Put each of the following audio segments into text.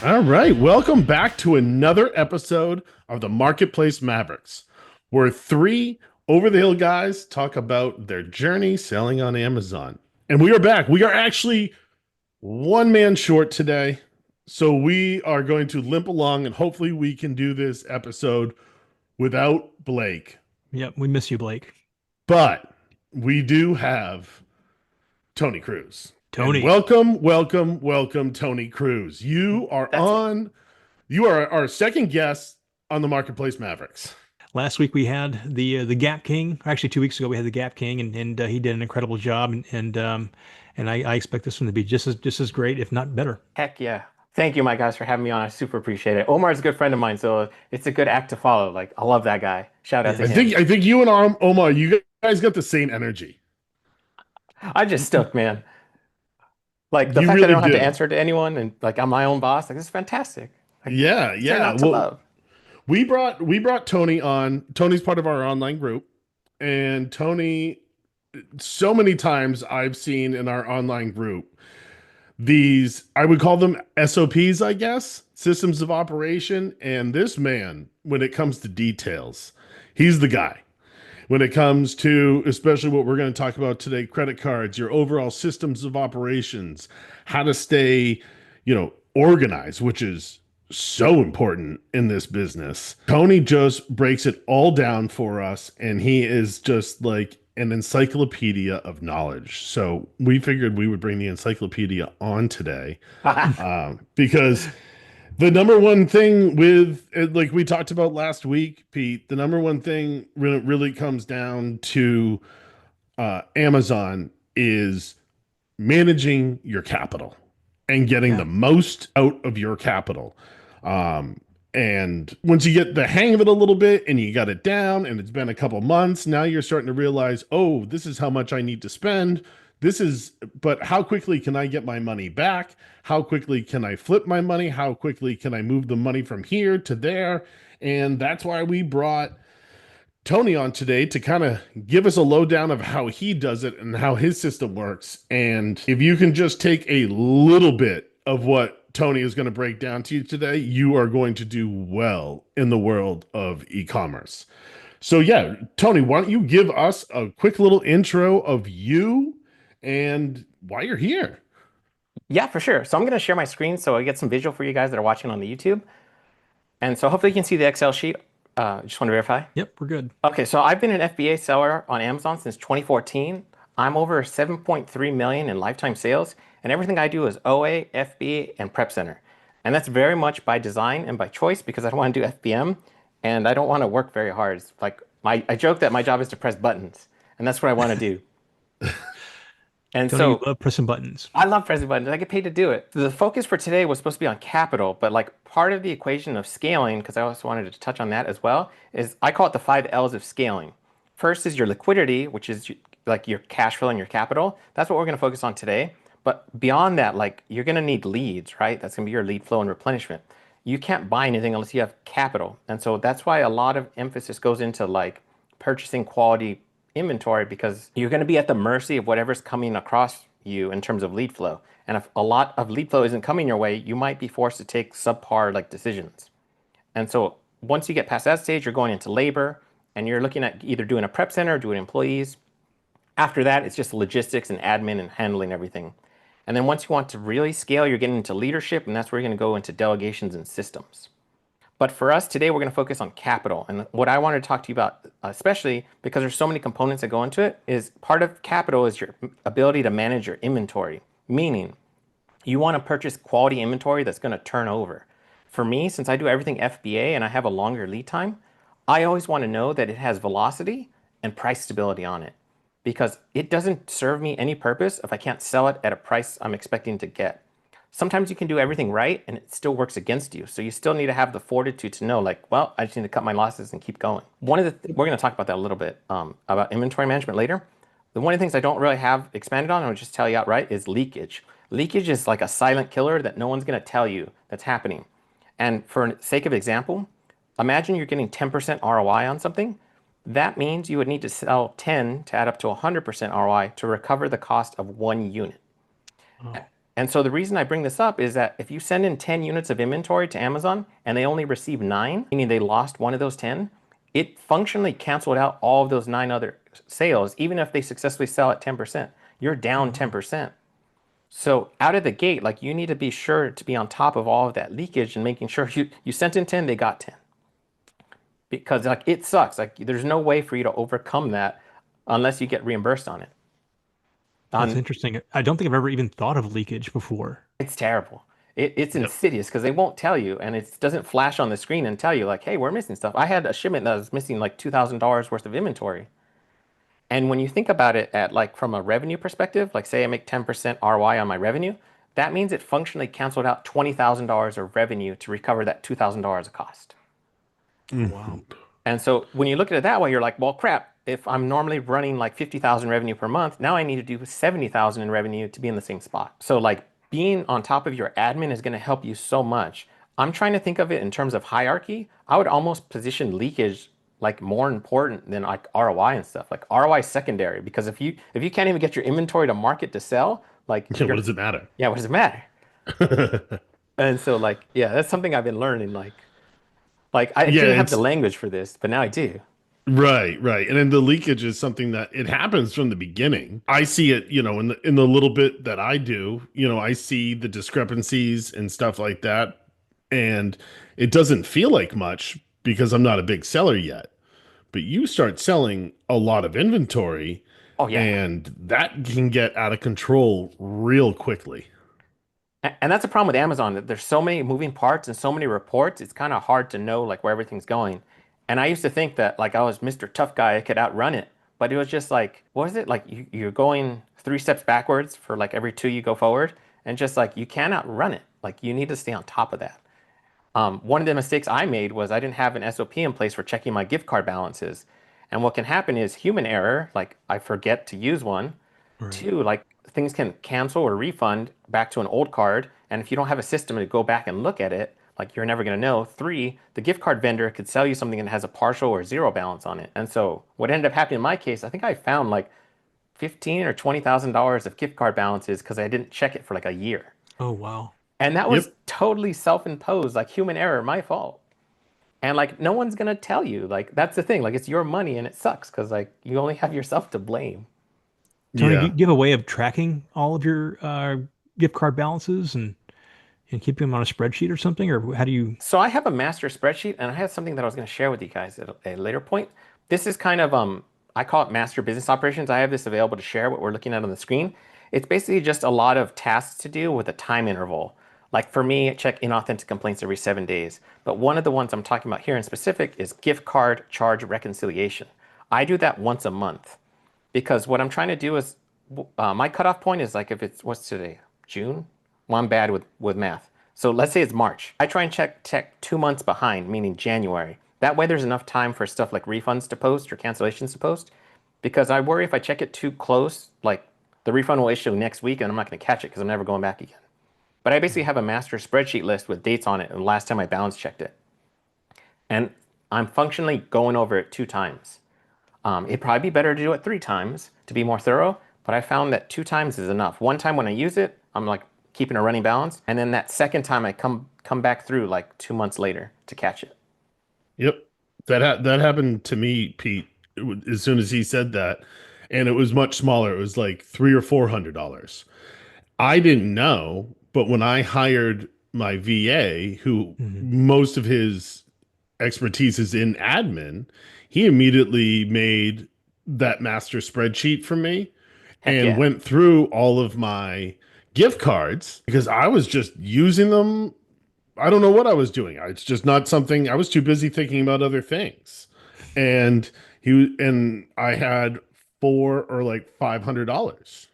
All right, welcome back to another episode of the Marketplace Mavericks, where three over the hill guys talk about their journey selling on Amazon. And we are back. We are actually one man short today. So we are going to limp along and hopefully we can do this episode without Blake. Yep, we miss you, Blake. But we do have Tony Cruz. And Tony. welcome, Tony Cruz. That's me. You are our second guest on the Marketplace Mavericks. Last week we had the Gap King. Actually, 2 weeks ago we had the Gap King, and he did an incredible job. And I expect this one to be just as great, if not better. Heck yeah. Thank you, my guys, for having me on. I super appreciate it. Omar is a good friend of mine, so it's a good act to follow. Like, I love that guy. Shout out to I him. think you and Omar, you guys got the same energy. I'm just stoked, man. Like the You fact that I really don't have to do. answer to anyone and like I'm my own boss, like this is fantastic. Like Yeah, turn yeah. out to Well, love. we brought Tony on. Tony's part of our online group, and Tony, so many times I've seen in our online group these, I would call them SOPs, I guess, systems of operation. And this man, when it comes to details, he's the guy. When it comes to, especially what we're going to talk about today, credit cards, your overall systems of operations, how to stay, organized, which is so important in this business. Tony just breaks it all down for us, and he is just like an encyclopedia of knowledge. So we figured we would bring the encyclopedia on today, because the number one thing with, like we talked about last week, Pete, the number one thing when it really comes down to Amazon is managing your capital and getting Yeah. the most out of your capital. And once you get the hang of it a little bit and you got it down and it's been a couple months, now you're starting to realize, oh, this is how much I need to spend. But how quickly can I get my money back? How quickly can I flip my money? How quickly can I move the money from here to there? And that's why we brought Tony on today to kind of give us a lowdown of how he does it and how his system works. And if you can just take a little bit of what Tony is going to break down to you today, you are going to do well in the world of e-commerce. So yeah, Tony, why don't you give us a quick little intro of you and why you're here? Yeah, for sure. So I'm gonna share my screen so I get some visual for you guys that are watching on the YouTube. And so hopefully you can see the Excel sheet. Just want to verify. Yep, we're good. Okay, so I've been an FBA seller on Amazon since 2014. I'm over 7.3 million in lifetime sales, and everything I do is OA, FBA, and Prep Center. And that's very much by design and by choice because I don't want to do FBM and I don't want to work very hard. It's like I joke that my job is to press buttons, and that's what I want to do. And Tony, you so love pressing buttons. I love pressing buttons. I get paid to do it. The focus for today was supposed to be on capital, but like part of the equation of scaling, because I also wanted to touch on that as well, is I call it the 5 L's of scaling. First is your liquidity, which is like your cash flow and your capital. That's what we're going to focus on today. But beyond that, like you're going to need leads, right? That's going to be your lead flow and replenishment. You can't buy anything unless you have capital. And so that's why a lot of emphasis goes into like purchasing quality inventory because you're going to be at the mercy of whatever's coming across you in terms of lead flow. And if a lot of lead flow isn't coming your way, you might be forced to take subpar like decisions. And so once you get past that stage, you're going into labor and you're looking at either doing a prep center or doing employees. After that, it's just logistics and admin and handling everything. And then once you want to really scale, you're getting into leadership, and that's where you're going to go into delegations and systems. But for us today, we're going to focus on capital. And what I wanted to talk to you about, especially because there's so many components that go into it, is part of capital is your ability to manage your inventory. Meaning, you want to purchase quality inventory that's going to turn over. For me, since I do everything FBA and I have a longer lead time, I always want to know that it has velocity and price stability on it. Because it doesn't serve me any purpose if I can't sell it at a price I'm expecting to get. Sometimes you can do everything right and it still works against you. So you still need to have the fortitude to know like, well, I just need to cut my losses and keep going. We're going to talk about that a little bit, about inventory management later. One of the things I don't really have expanded on, I'll just tell you outright, is leakage. Leakage is like a silent killer that no one's going to tell you that's happening. And for sake of example, imagine you're getting 10% ROI on something. That means you would need to sell 10 to add up to 100% ROI to recover the cost of one unit. Oh. And so the reason I bring this up is that if you send in 10 units of inventory to Amazon and they only receive 9, meaning they lost one of those 10, it functionally canceled out all of those 9 other sales, even if they successfully sell at 10%. You're down 10%. So out of the gate, like you need to be sure to be on top of all of that leakage and making sure you sent in 10, they got 10. Because like it sucks. Like there's no way for you to overcome that unless you get reimbursed on it. That's On interesting. I don't think I've ever even thought of leakage before. It's terrible. It's Yep. insidious because they won't tell you, and it doesn't flash on the screen and tell you like, "Hey, we're missing stuff." I had a shipment that was missing like $2,000 worth of inventory, and when you think about it at like from a revenue perspective, like say I make 10% ROI on my revenue, that means it functionally canceled out $20,000 of revenue to recover that $2,000 of cost. Wow. And so when you look at it that way, you're like, well, crap. If I'm normally running like 50,000 revenue per month, now I need to do 70,000 in revenue to be in the same spot. So like being on top of your admin is going to help you so much. I'm trying to think of it in terms of hierarchy. I would almost position leakage like more important than like ROI and stuff. Like ROI is secondary because if you can't even get your inventory to market to sell, like Yeah, what does it matter? yeah, what does it matter? And so like yeah, that's something I've been learning. Like I Yeah, didn't have the it's language for this, but now I do. right, right. And then the leakage is something that it happens from the beginning. I see it, in the little bit that I do, I see the discrepancies and stuff like that. And it doesn't feel like much because I'm not a big seller yet. But you start selling a lot of inventory Oh yeah. and that can get out of control real quickly. And that's a problem with Amazon that there's so many moving parts and so many reports. It's kind of hard to know like where everything's going. And I used to think that like I was Mr. Tough Guy, I could outrun it. But it was just like, what was it? Like you're going 3 steps backwards for like every 2 you go forward. And just like you cannot run it. Like you need to stay on top of that. One of the mistakes I made was I didn't have an SOP in place for checking my gift card balances. And what can happen is human error, like I forget to use one. Right. 2, like things can cancel or refund back to an old card. And if you don't have a system to go back and look at it, like you're never going to know. 3, the gift card vendor could sell you something that has a partial or zero balance on it. And so what ended up happening in my case, I think I found like 15 or $20,000 of gift card balances because I didn't check it for like a year. Oh, wow. And that was Yep. totally self-imposed, like human error, my fault. And like no one's gonna tell you. Like that's the thing. Like it's your money and it sucks because like you only have yourself to blame. Tony, do Yeah. you have a way of tracking all of your gift card balances and keeping them on a spreadsheet or something? Or how do you? So I have a master spreadsheet and I have something that I was gonna share with you guys at a later point. This is kind of I call it master business operations. I have this available to share what we're looking at on the screen. It's basically just a lot of tasks to do with a time interval. Like for me, check inauthentic complaints every 7 days. But one of the ones I'm talking about here in specific is gift card charge reconciliation. I do that once a month because what I'm trying to do is my cutoff point is like if it's what's today, June? Well, I'm bad with math. So let's say it's March. I try and check 2 months behind, meaning January. That way there's enough time for stuff like refunds to post or cancellations to post. Because I worry if I check it too close, like the refund will issue next week and I'm not going to catch it because I'm never going back again. But I basically have a master spreadsheet list with dates on it and the last time I balance checked it. And I'm functionally going over it 2 times. It'd probably be better to do it 3 times to be more thorough, but I found that 2 times is enough. One time when I use it, I'm like keeping a running balance, and then that second time I come back through like 2 months later to catch it. Yep. That happened to me, Pete, as soon as he said that. And it was much smaller. It was like $300 or $400. I didn't know, but when I hired my VA, who Mhm. most of his expertise is in admin, he immediately made that master spreadsheet for me Heck and yeah. went through all of my gift cards because I was just using them. I don't know what I was doing. It's just not something I was too busy thinking about other things. And I had four or like $500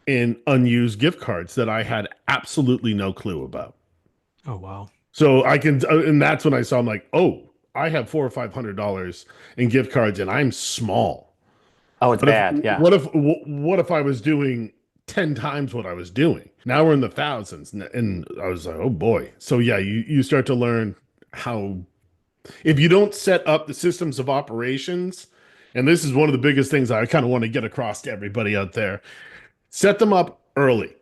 in unused gift cards that I had absolutely no clue about. Oh, wow. So and that's when I saw, I'm like, oh, I have $400 or $500 in gift cards, and I'm small. Oh, it's What if, bad. Yeah. what if I was doing 10 times what I was doing? Now we're in the thousands, and I was like, oh boy. So yeah, you start to learn how if you don't set up the systems of operations, and this is one of the biggest things I kind of want to get across to everybody out there, set them up early.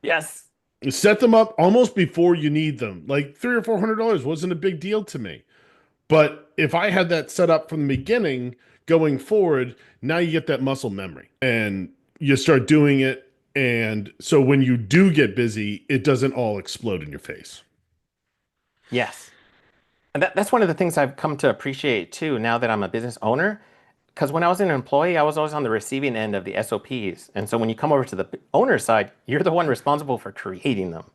Yes. Set them up almost before you need them. Like $300 or $400 wasn't a big deal to me. But if I had that set up from the beginning going forward, now you get that muscle memory and you start doing it. And so when you do get busy, it doesn't all explode in your face. Yes. And that's one of the things I've come to appreciate too now that I'm a business owner. Because when I was an employee, I was always on the receiving end of the SOPs. And so when you come over to the owner side, you're the one responsible for creating them.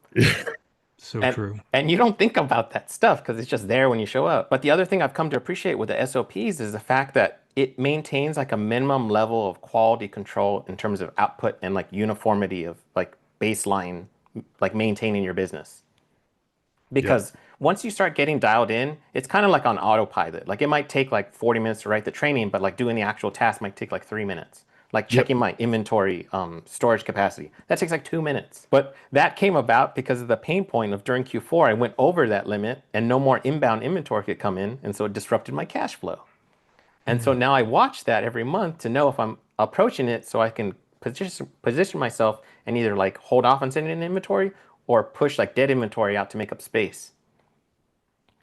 So And true. and you don't think about that stuff because it's just there when you show up. But the other thing I've come to appreciate with the SOPs is the fact that it maintains like a minimum level of quality control in terms of output and like uniformity of like baseline, like maintaining your business. Yep. Because once you start getting dialed in, it's kind of like on autopilot. Like it might take like 40 minutes to write the training, but like doing the actual task might take like 3 minutes. Like Yep. checking my inventory storage capacity. That takes like 2 minutes. But that came about because of the pain point of during Q4, I went over that limit and no more inbound inventory could come in. And so it disrupted my cash flow. And so now I watch that every month to know if I'm approaching it so I can position myself and either like hold off on sending in inventory or push like dead inventory out to make up space.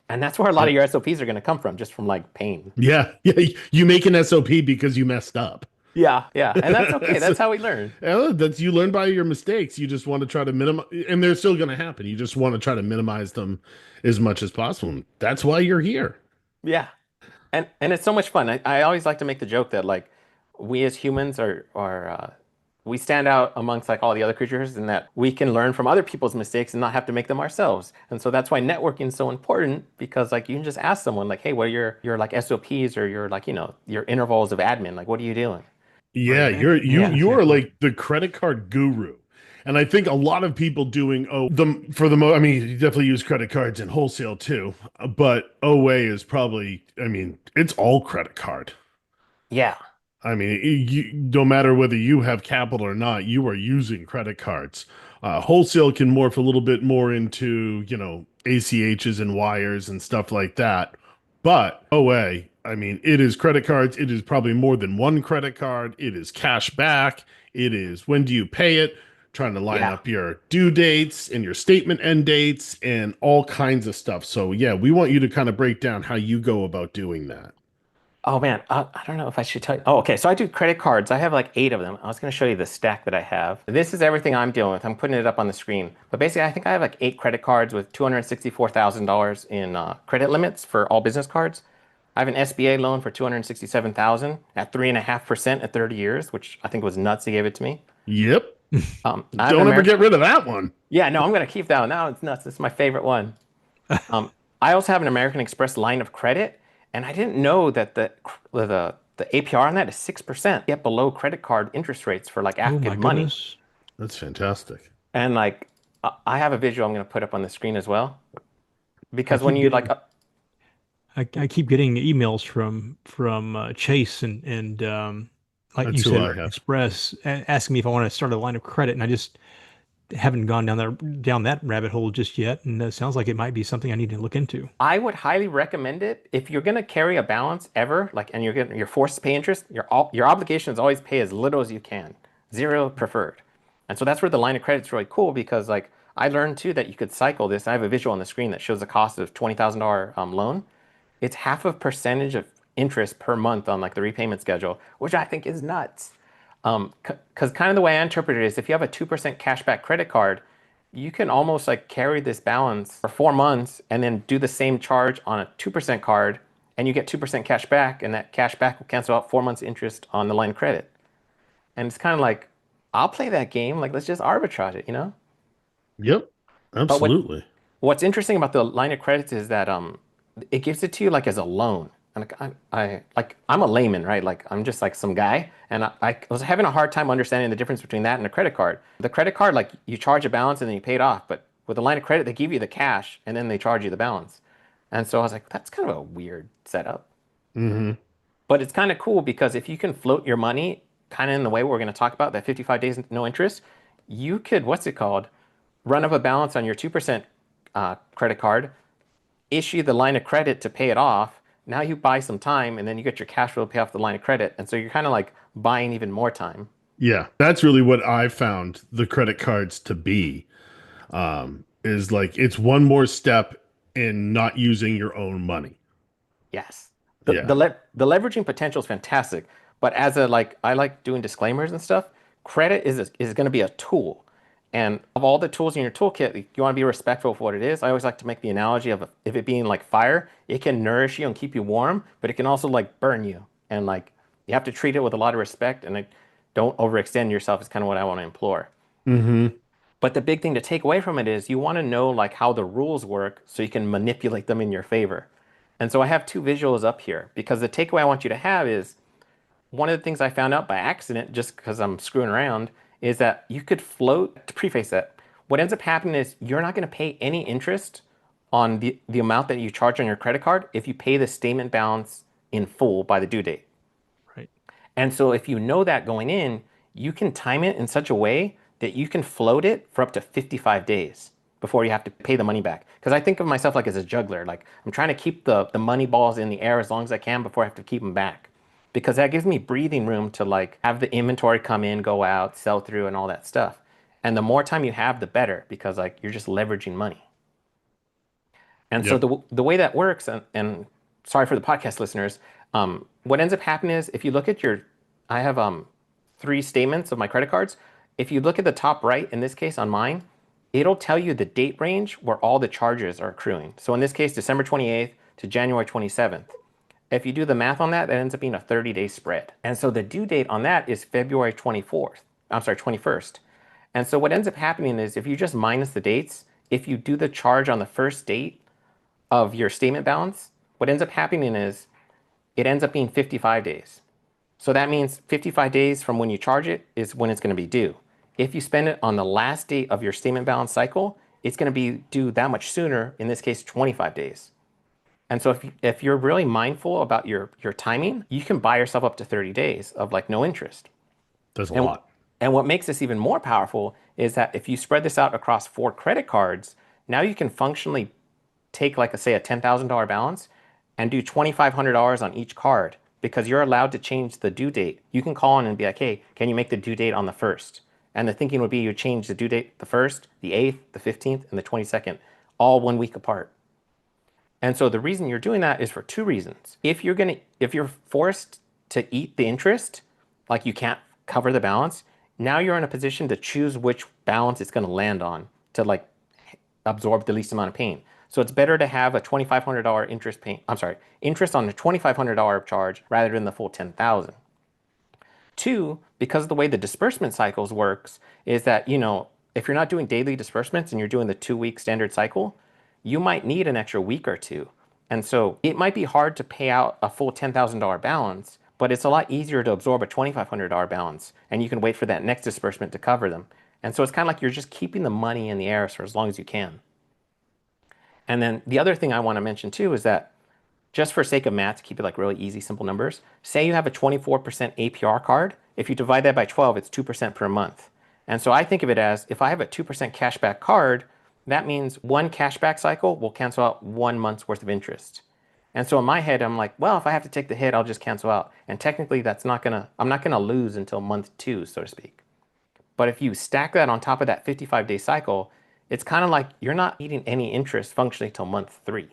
And that's where a lot of Yep. your SOPs are going to come from, just from like pain. Yeah. Yeah. You make an SOP because you messed up. Yeah, yeah. And that's okay. So, That's how we learn. that's you learn by your mistakes. You just want to try to minimize, and they're still going to happen. You just want to try to minimize them as much as possible. And that's why you're here. Yeah. And it's so much fun. I always like to make the joke that like we as humans are we stand out amongst like all the other creatures in that we can learn from other people's mistakes and not have to make them ourselves. And so that's why networking is so important because like you can just ask someone like, hey, what are your like SOPs or your like, your intervals of admin? Like, what are you doing? Yeah, Right. you Yeah. you are Exactly. like the credit card guru. And I think a lot of people doing I mean, you definitely use credit cards in wholesale too, but OA is probably, I mean, it's all credit card. Yeah. I mean, no matter whether you have capital or not, you are using credit cards. Wholesale can morph a little bit more into, ACHs and wires and stuff like that. But OA, I mean, it is credit cards. It is probably more than one credit card. It is cash back. It is when do you pay it? Trying to line Yeah. up your due dates and your statement end dates and all kinds of stuff. So, yeah, we want you to kind of break down how you go about doing that. Oh man, I don't know if I should tell you. Oh, okay. So I do credit cards. I have like 8 of them. I was going to show you the stack that I have. This is everything I'm dealing with. I'm putting it up on the screen. But basically, I think I have like 8 credit cards with $264,000 in credit limits for all business cards. I have an SBA loan for 267,000 at 3.5% at 30 years, which I think was nuts. They gave it to me. Yep. I have an Don't ever American. get rid of that one. Yeah, no, I'm going to keep that one. Now it's nuts. It's my favorite one. I also have an American Express line of credit, and I didn't know that the APR on that is 6%, yet below credit card interest rates for like Oh my active money. goodness. That's fantastic. And like I have a visual I'm going to put up on the screen as well, I because when keep you like getting I keep getting emails from Chase and like you That's who said, I American have. Express asking me if I want to start a line of credit, and I just haven't gone down that rabbit hole just yet. And it sounds like it might be something I need to look into. I would highly recommend it if you're going to carry a balance ever, like, and you're forced to pay interest. Your obligation is always pay as little as you can, zero preferred. And so that's where the line of credit is really cool because, like, I learned too that you could cycle this. I have a visual on the screen that shows the cost of $20,000 loan. It's half a percentage of interest per month on like the repayment schedule, which I think is nuts. Because kind of the way I interpret it is if you have a 2% cashback credit card, you can almost like carry this balance for 4 months and then do the same charge on a 2% card and you get 2% cash back and that cash back will cancel out 4 months interest on the line of credit. And it's kind of like, I'll play that game. Like, let's just arbitrage it, you know? Yep. But Absolutely. what's interesting about the line of credits is that it gives it to you like as a loan. And like, I'm a layman, right? Like I'm just like some guy, and I was having a hard time understanding the difference between that and a credit card. The credit card, like you charge a balance and then you pay it off, but with a line of credit, they give you the cash and then they charge you the balance. And so I was like, that's kind of a weird setup. Hmm. But it's kind of cool because if you can float your money kind of in the way we're going to talk about, that 55 days no interest, you could, what's it called? Run up a balance on your 2% credit card, issue the line of credit to pay it off. Now you buy some time and then you get your cash flow to pay off the line of credit. And so you're kind of like buying even more time. Yeah. That's really what I found the credit cards to be. Is like it's one more step in not using your own money. Yes. Yeah. The leveraging potential is fantastic, but as a like I like doing disclaimers and stuff, credit is going to be a tool. And of all the tools in your toolkit, you want to be respectful of what it is. I always like to make the analogy of if it being like fire, it can nourish you and keep you warm, but it can also like burn you. And like you have to treat it with a lot of respect and don't overextend yourself is kind of what I want to implore. Mm-hmm. But the big thing to take away from it is you want to know like how the rules work so you can manipulate them in your favor. And so I have two visuals up here because the takeaway I want you to have is one of the things I found out by accident, just because I'm screwing around, is that you could float, to preface that, what ends up happening is you're not going to pay any interest on the amount that you charge on your credit card if you pay the statement balance in full by the due date. Right. And so if you know that going in, you can time it in such a way that you can float it for up to 55 days before you have to pay the money back. Because I think of myself like as a juggler. Like I'm trying to keep the money balls in the air as long as I can before I have to keep them back. Because that gives me breathing room to like have the inventory come in, go out, sell through and all that stuff. And the more time you have, the better because like you're just leveraging money. And so Yep. the way that works, and sorry for the podcast listeners, what ends up happening is if you look at I have three statements of my credit cards. If you look at the top right, in this case on mine, it'll tell you the date range where all the charges are accruing. So in this case, December 28th to January 27th. If you do the math on that, that ends up being a 30-day spread. And so the due date on that is February 24th. I'm sorry, 21st. And so what ends up happening is if you just minus the dates, if you do the charge on the first date of your statement balance, what ends up happening is it ends up being 55 days. So that means 55 days from when you charge it is when it's going to be due. If you spend it on the last date of your statement balance cycle, it's going to be due that much sooner, in this case, 25 days. And so if you're really mindful about your timing, you can buy yourself up to 30 days of like no interest. That's a And, lot. and what makes this even more powerful is that if you spread this out across 4 credit cards, now you can functionally take like say a $10,000 balance and do $2,500 on each card because you're allowed to change the due date. You can call in and be like, hey, can you make the due date on the 1st? And the thinking would be you change the due date the 1st, the 8th, the 15th, and the 22nd, all 1 week apart. And so the reason you're doing that is for 2 reasons. If you're forced to eat the interest, like you can't cover the balance, now you're in a position to choose which balance it's going to land on to like absorb the least amount of pain. So it's better to have a $2,500 interest on a $2,500 charge rather than the full 10,000. 2, because of the way the disbursement cycles works, is that, if you're not doing daily disbursements and you're doing the 2-week standard cycle, you might need an extra week or 2. And so it might be hard to pay out a full $10,000 balance, but it's a lot easier to absorb a $2,500 balance. And you can wait for that next disbursement to cover them. And so it's kind of like you're just keeping the money in the air for as long as you can. And then the other thing I want to mention too is that just for sake of math, to keep it like really easy, simple numbers, say you have a 24% APR card. If you divide that by 12, it's 2% per month. And so I think of it as if I have a 2% cashback card, that means 1 cashback cycle will cancel out 1 month's worth of interest. And so in my head, I'm like, well, if I have to take the hit, I'll just cancel out. And technically I'm not gonna lose until month 2, so to speak. But if you stack that on top of that 55-day cycle, it's kind of like you're not eating any interest functionally till month 3.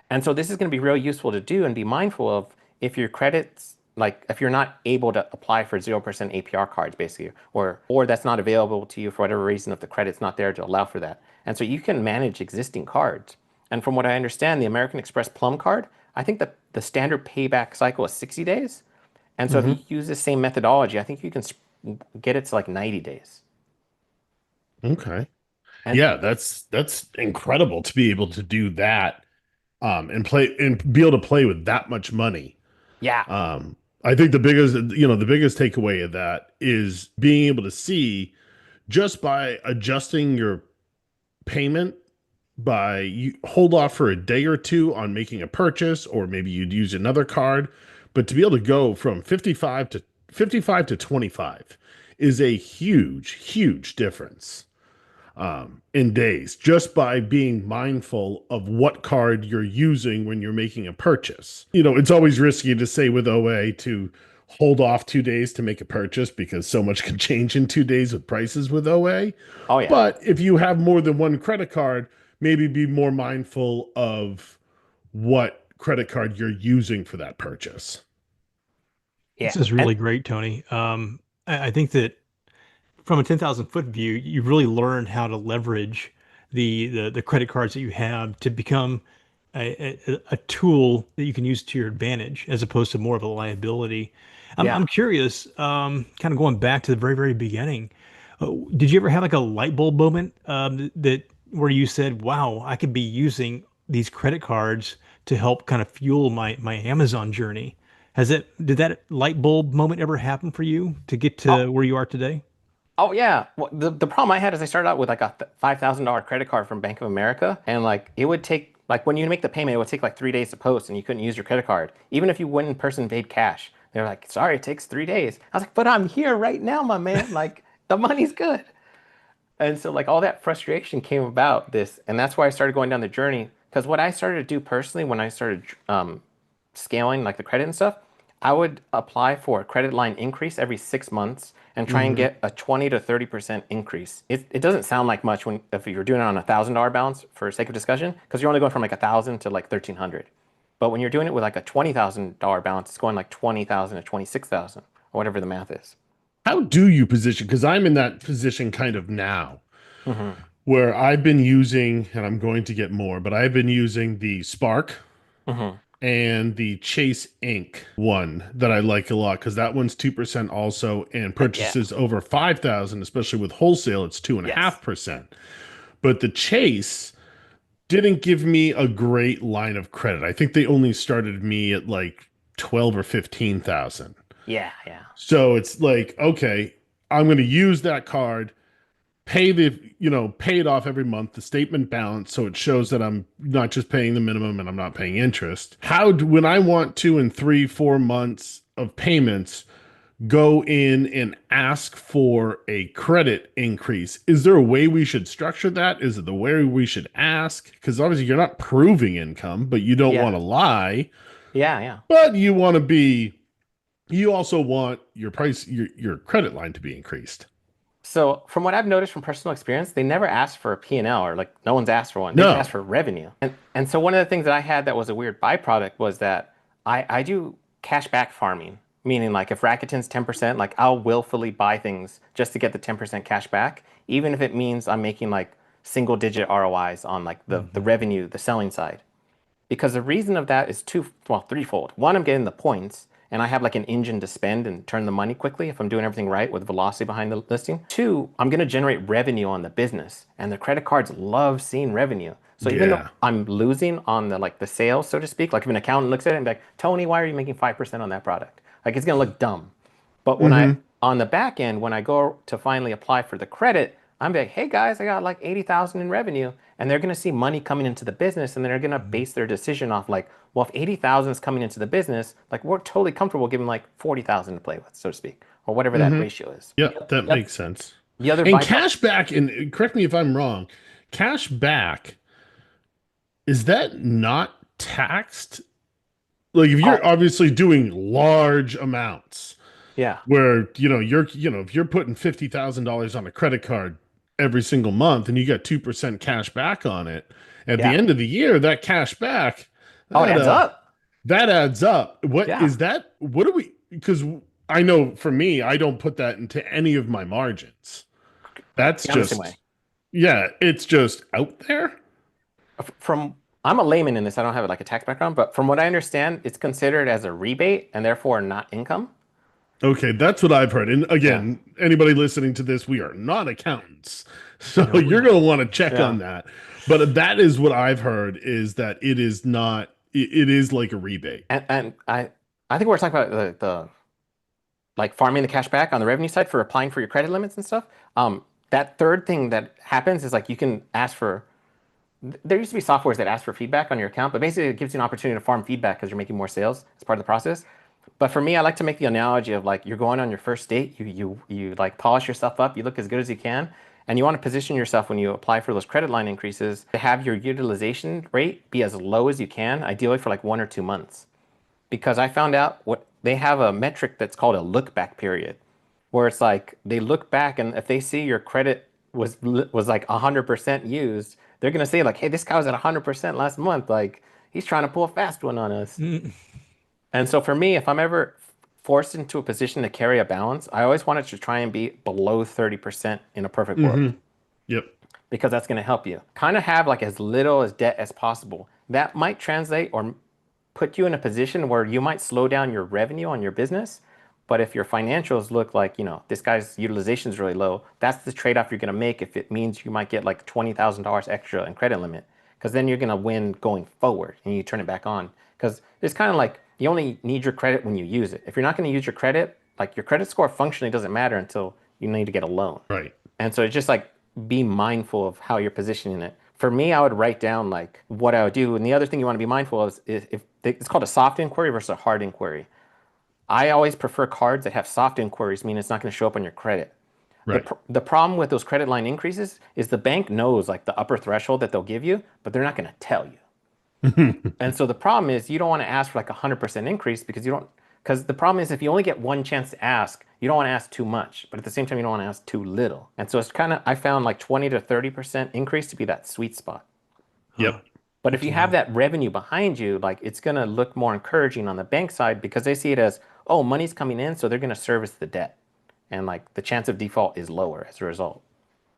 And so this is going to be real useful to do and be mindful of if your credits, like if you're not able to apply for 0% APR cards basically, or that's not available to you for whatever reason if the credit's not there to allow for that. And so you can manage existing cards. And from what I understand, the American Express Plum card, I think that the standard payback cycle is 60 days. And so if you use the same methodology, I think you can get it to like 90 days. Okay. And Yeah, that's incredible to be able to do that, and be able to play with that much money. yeah, I think the biggest takeaway of that is being able to see just by adjusting your payment, by you hold off for a day or 2 on making a purchase, or maybe you'd use another card, but to be able to go from 55 to 25 is a huge difference in days, just by being mindful of what card you're using when you're making a purchase. It's always risky to say with OA to hold off 2 days to make a purchase because so much can change in 2 days with prices with OA. Oh yeah. But if you have more than one credit card, maybe be more mindful of what credit card you're using for that purchase. Yeah. This is And really great, Tony. I think that from a 10,000 foot view, you've really learned how to leverage the credit cards that you have to become a tool that you can use to your advantage as opposed to more of a liability. yeah. I'm curious, kind of going back to the very, very beginning. Did you ever have like a light bulb moment that where you said, "Wow, I could be using these credit cards to help kind of fuel my Amazon journey"? Did that light bulb moment ever happen for you to get to Oh, where you are today? oh yeah. Well, the problem I had is I started out with like a $5,000 credit card from Bank of America, and like it would take like when you make the payment, it would take like 3 days to post, and you couldn't use your credit card, even if you went in person paid cash. They're like, sorry, it takes 3 days. I was like, but I'm here right now, my man. Like the money's good. And so like all that frustration came about this, and that's why I started going down the journey. Because what I started to do personally when I started scaling like the credit and stuff, I would apply for a credit line increase every 6 months and try and Mhm. get a 20 to 30% increase. It doesn't sound like much when if you're doing it on $1,000 balance for sake of discussion, because you're only going from like 1,000 to like 1,300. But when you're doing it with like a $20,000 balance, it's going like 20,000 to 26,000 or whatever the math is. How do you position? Because I'm in that position kind of now Hmm. where I've been using, and I'm going to get more, but I've been using the Spark Hmm. and the Chase Ink one that I like a lot because that one's 2% also, and Yeah. purchases over 5,000, especially with wholesale, it's two and a Yes. half percent. But the Chase didn't give me a great line of credit. I think they only started me at like 12 or 15,000. Yeah. Yeah. So it's like, okay, I'm going to use that card, pay pay it off every month, the statement balance, so it shows that I'm not just paying the minimum and I'm not paying interest. When I want to, in 3, 4 months of payments, go in and ask for a credit increase, is there a way we should structure that? Is it the way we should ask? Because obviously you're not proving income, but you don't Yeah. want to lie, Yeah. Yeah. but you also want your credit line to be increased. So from what I've noticed from personal experience, they never asked for a P&L or like no one's asked for one. They just asked No. for revenue. And so one of the things that I had that was a weird byproduct was that I do cash back farming, meaning like if Rakuten's 10%, like I'll willfully buy things just to get the 10% cash back, even if it means I'm making like single digit ROIs on like the Mhm. revenue, the selling side. Because the reason of that is threefold. One, I'm getting the points, and I have like an engine to spend and turn the money quickly if I'm doing everything right with velocity behind the listing. Two, I'm going to generate revenue on the business, and the credit cards love seeing revenue. So even though Yeah. I'm losing on the sales, so to speak, like if an accountant looks at it and be like, Tony, why are you making 5% on that product? Like it's going to look dumb. But when I Mm-hmm. on the back end, when I go to finally apply for the credit, I'm like, hey guys, I got like 80,000 in revenue, and they're gonna see money coming into the business, and they're gonna Mhm. base their decision off like, well, if 80,000 is coming into the business, like we're totally comfortable giving like 40,000 to play with, so to speak, or whatever that Mm-hmm. ratio is. Yeah, that Yep. makes sense. The other And byproduct, cash back, and correct me if I'm wrong, cash back, is that not taxed? Like if you're oh obviously doing large amounts yeah, where, if you're putting $50,000 on a credit card every single month and you get 2% cash back on it, at the yeah, end of the year, that cash back, oh it that adds uh up. that adds up. What Yeah, is that? What do we, because I know for me, I don't put that into any of my margins. That's yeah, I'm the same way. just, yeah, it's just out there. From I'm a layman in this, I don't have like a tax background, but from what I understand, it's considered as a rebate and therefore not income. Okay, that's what I've heard. And Yeah, again, anybody listening to this, we are not accountants. So No, we're you're going not. to want to check yeah. on that. But that is what I've heard, is that it is not, it is like a rebate. And I think we're talking about the like farming the cash back on the revenue side for applying for your credit limits and stuff. That third thing that happens is like you can ask for. There used to be softwares that ask for feedback on your account, but basically it gives you an opportunity to farm feedback because you're making more sales as part of the process. But for me, I like to make the analogy of like you're going on your first date, you like polish yourself up, you look as good as you can, and you want to position yourself when you apply for those credit line increases to have your utilization rate be as low as you can, ideally for like 1 or 2 months. because I found out what they have a metric that's called a look back period, where it's like they look back and if they see your credit was like 100% used, they're gonna say like, "Hey, this guy was at 100% last month. Like he's trying to pull a fast one on us." Mm. And so for me, if I'm ever forced into a position to carry a balance, I always wanted to try and be below 30% in a perfect world Hmm. Yep. because that's going to help you. Kind of have like as little as debt as possible. That might translate or put you in a position where you might slow down your revenue on your business. But if your financials look like, this guy's utilization is really low, that's the trade-off you're going to make if it means you might get like $20,000 extra in credit limit. Because then you're going to win going forward and you turn it back on. Because it's kind of like you only need your credit when you use it. If you're not going to use your credit, like your credit score functionally doesn't matter until you need to get a loan. Right. And so it's just like be mindful of how you're positioning it. For me, I would write down like what I would do. And the other thing you want to be mindful of is if it's called a soft inquiry versus a hard inquiry. I always prefer cards that have soft inquiries, meaning it's not going to show up on your credit. Right. The problem with those credit line increases is the bank knows like the upper threshold that they'll give you, but they're not going to tell you. And so the problem is you don't want to ask for like a 100% increase because the problem is if you only get one chance to ask, you don't want to ask too much, but at the same time, you don't want to ask too little. And so it's kind of, I found like 20 to 30% increase to be that sweet spot. Huh. Yep. But Good if to you have know. that revenue behind you, like it's going to look more encouraging on the bank side because they see it as, oh, money's coming in, so they're going to service the debt. And like the chance of default is lower as a result.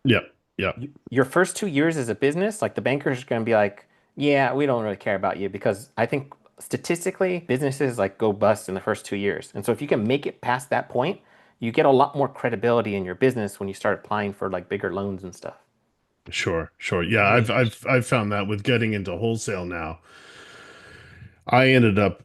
Yep. Yep. Your first 2 years as a business, like the bankers are going to be like, yeah, we don't really care about you because I think statistically businesses like go bust in the first 2 years. And so if you can make it past that point, you get a lot more credibility in your business when you start applying for like bigger loans and stuff. Sure. Sure. Yeah. Very I've found that with getting into wholesale now, I ended up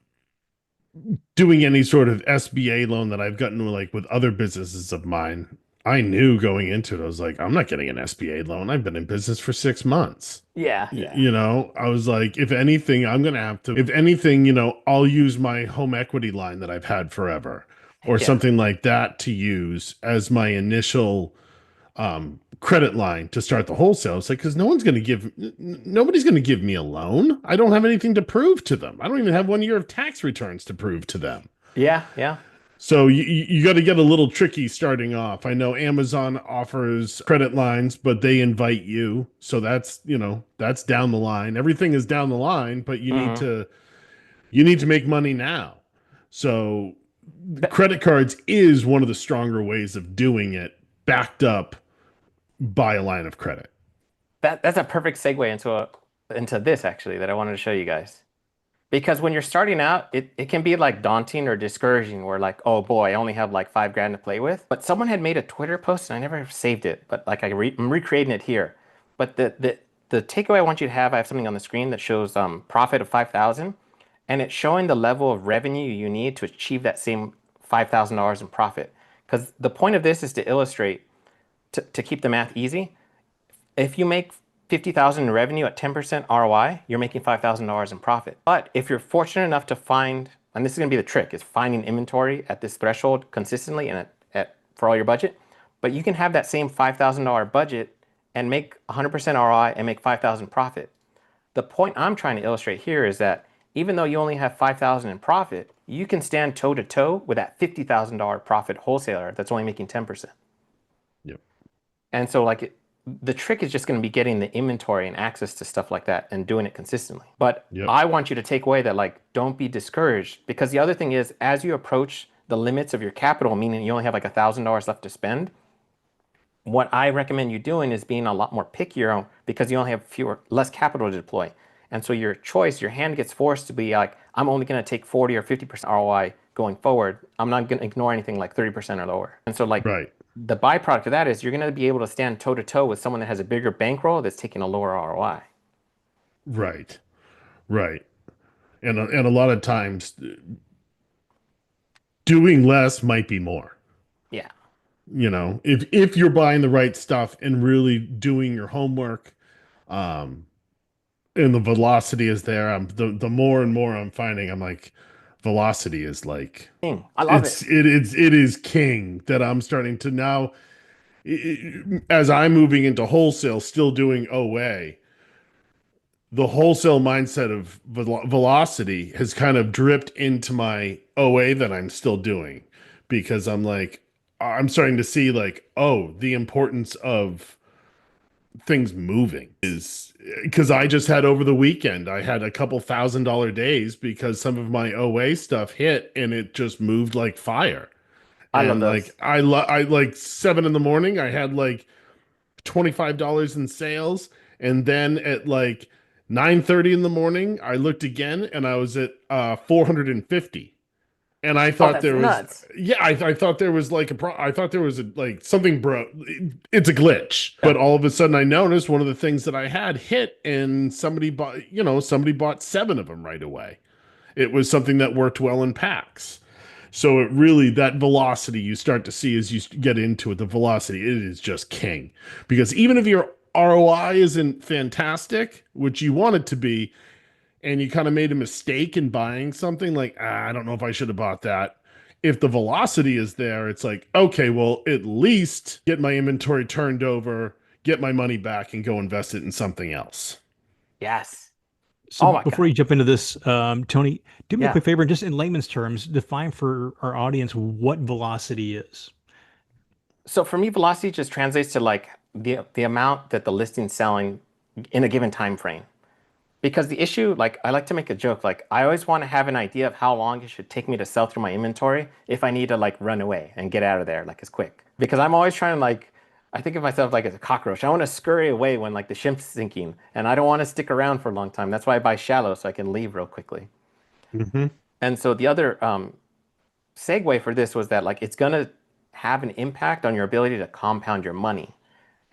doing any sort of SBA loan that I've gotten like with other businesses of mine. I knew going into it, I was like, I'm not getting an SBA loan. I've been in business for 6 months. Yeah, yeah. I was like, if anything, I'm going to have to, if anything, I'll use my home equity line that I've had forever or Heck yeah. something like that to use as my initial credit line to start the wholesale. It's like, because nobody's going to give me a loan. I don't have anything to prove to them. I don't even have 1 year of tax returns to prove to them. Yeah, yeah. So you got to get a little tricky starting off. I know Amazon offers credit lines, but they invite you. So that's down the line. Everything is down the line, but Hmm. you need to make money now. So credit cards is one of the stronger ways of doing it, backed up by a line of credit. That's a perfect segue into this actually that I wanted to show you guys. Because when you're starting out, it can be like daunting or discouraging where like, oh boy, I only have like 5 grand to play with. But someone had made a Twitter post and I never saved it, but like I'm recreating it here. But the takeaway I want you to have, I have something on the screen that shows profit of 5,000 and it's showing the level of revenue you need to achieve that same $5,000 in profit. Because the point of this is to illustrate to keep the math easy. If you make 50,000 in revenue at 10% ROI, you're making $5,000 in profit. But if you're fortunate enough to find, and this is going to be the trick, is finding inventory at this threshold consistently and for all your budget. But you can have that same $5,000 budget and make 100% ROI and make 5,000 profit. The point I'm trying to illustrate here is that even though you only have 5,000 in profit, you can stand toe to toe with that $50,000 profit wholesaler that's only making 10%. Yep. And so the trick is just going to be getting the inventory and access to stuff like that and doing it consistently. But Yep. I want you to take away that like don't be discouraged because the other thing is as you approach the limits of your capital, meaning you only have like $1,000 left to spend, what I recommend you doing is being a lot more pickier because you only have less capital to deploy. And so your choice, your hand gets forced to be like, I'm only going to take 40 or 50% ROI going forward. I'm not going to ignore anything like 30% or lower. And so like Right. the byproduct of that is you're going to be able to stand toe to toe with someone that has a bigger bankroll that's taking a lower ROI. Right. Right. And a lot of times doing less might be more. Yeah. If you're buying the right stuff and really doing your homework, um, and the velocity is there, the more and more I'm finding, I'm like, velocity is like I love it. it is king that I'm starting to now as I'm moving into wholesale, still doing OA. the wholesale mindset of velocity has kind of dripped into my OA that I'm still doing, because I'm like, I'm starting to see like, oh, the importance of things moving is, because I just had over the weekend, I had a couple $1,000 days because some of my OA stuff hit and it just moved like fire. I love And those. like I like 7 in the morning, I had like $25 in sales, and then at like 9:30 in the morning, I looked again and I was at 450. And I Oh, thought that's there was, nuts. yeah, I thought there was like I thought there was like something broke. It's a glitch. Yeah. But all of a sudden I noticed one of the things that I had hit, and somebody bought, somebody bought 7 of them right away. It was something that worked well in packs. So it really, that velocity you start to see as you get into it, the velocity, it is just king. Because even if your ROI isn't fantastic, which you want it to be, and you kind of made a mistake in buying something, like, I don't know if I should have bought that. If the velocity is there, it's like, okay, well, at least get my inventory turned over, get my money back, and go invest it in something else. Yes. So Oh my before God. you jump into this, Tony, do me a Yeah. quick favor and just in layman's terms, define for our audience what velocity is. So for me, velocity just translates to like the amount that the listing's selling in a given time frame. Because the issue, like I like to make a joke, like I always want to have an idea of how long it should take me to sell through my inventory if I need to like run away and get out of there like as quick. Because I'm always trying to like, I think of myself like as a cockroach. I want to scurry away when like the ship's sinking, and I don't want to stick around for a long time. That's why I buy shallow so I can leave real quickly. Mm-hmm. And so the other segue for this was that like it's gonna have an impact on your ability to compound your money.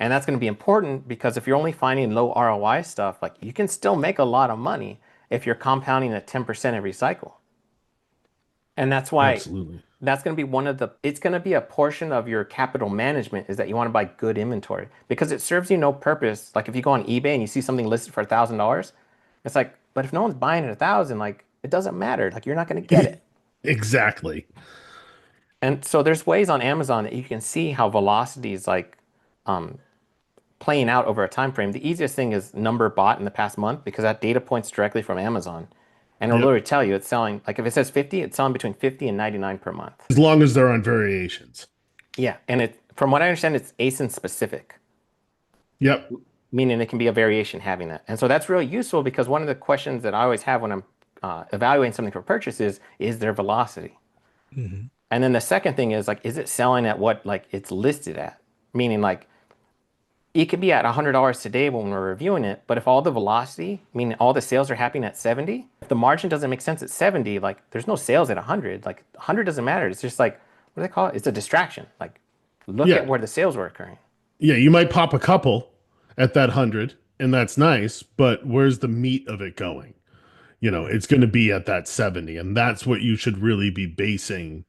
And that's going to be important because if you're only finding low ROI stuff, like you can still make a lot of money if you're compounding at 10% every cycle. And that's why Absolutely. that's going to be it's going to be a portion of your capital management is that you want to buy good inventory because it serves you no purpose. Like if you go on eBay and you see something listed for $1,000, it's like, but if no one's buying it 1,000, like it doesn't matter. Like you're not going to get it. Exactly. And so there's ways on Amazon that you can see how velocity is like playing out over a time frame. The easiest thing is number bought in the past month because that data points directly from Amazon. And it'll Yep. literally tell you it's selling, like if it says 50, it's selling between 50 and 99 per month. As long as they're on variations. Yeah. And from what I understand, it's ASIN specific, Yep. meaning it can be a variation having that. And so that's really useful because one of the questions that I always have when I'm evaluating something for purchase is their velocity? Mm-hmm. And then the second thing is like, is it selling at what like it's listed at? Meaning like, it could be at $100 today when we're reviewing it, but if all the velocity, meaning all the sales are happening at 70, if the margin doesn't make sense at 70, like there's no sales at 100. Like 100 doesn't matter. It's just like, what do they call it? It's a distraction. Like look at Yeah. where the sales were occurring. Yeah. You might pop a couple at that 100, and that's nice, but where's the meat of it going? It's going to be at that 70, and that's what you should really be basing